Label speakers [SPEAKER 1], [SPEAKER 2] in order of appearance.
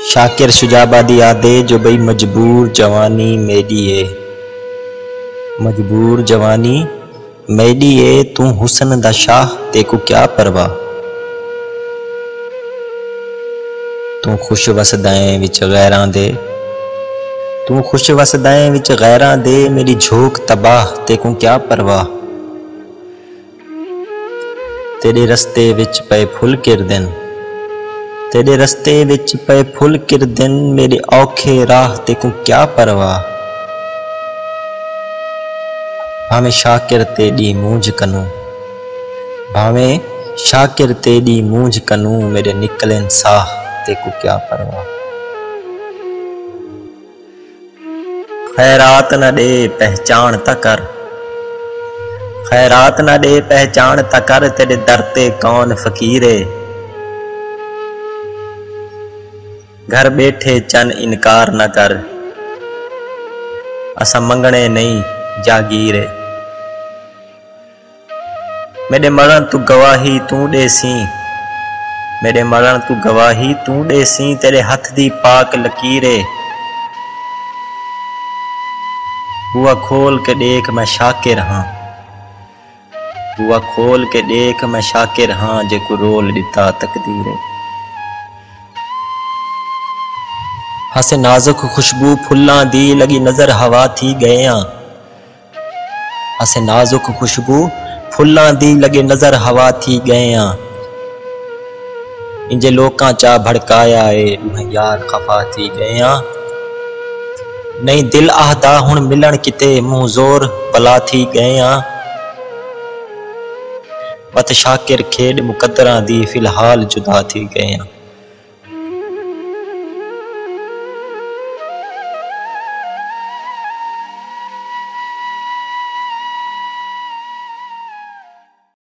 [SPEAKER 1] शाकिर शुजाबा दी आदे जो बई मजबूर जवानी मेरी है, मजबूर जवानी मेरी है। तू हुसन दा शाह तेको क्या परवाह। तू खुश वसदाएं विच गैरां दे, तू खुश वसदाएं विच गैरां दे। मेरी झोंक तबाह तेको क्या परवाह। तेरे रस्ते विच पे फुल किरदन, तेरे रस्ते विच पे फुल किरदन। मेरे औखे राह तेको क्या परवाह। भावें शाकिर तेरी मूंझ कनू, भावें शाकिर तेरी मूंझ कनू। मेरे निकलन साह तेको क्या परवाह। खैरात न दे पहचान ता कर, खैरात न दे पहचान ता कर। तेरे दर ते कौन फकीरे। घर बैठे चन इनकार न कर, असा मंगने नहीं जागीरे। मेरे मरण तू गवाही तू देसी, मेरे मरण तू गवाही तू देसी। तेरे हथ दी पाक लकीरे। बुआ खोल के देख मैं शाकिर हाँ, बुआ खोल के देख मैं शाकिर हाँ। जेको रोल दिता तकदीरे। हसे नाजुक खुशबू फुल्लां दी लगी नजर हवा थी गया। हसे नाजुक खुशबू फुल्लां दी लगे नजर हवा थी गया। इंजे लोकां चा भड़काया ए यार खफा थी गया। नहीं दिल आहदा हुण मिलन किते मुंह जोर भला थी गया। बत शाकिर खेड मुकद्दरां दी फिलहाल जुदा थी गया।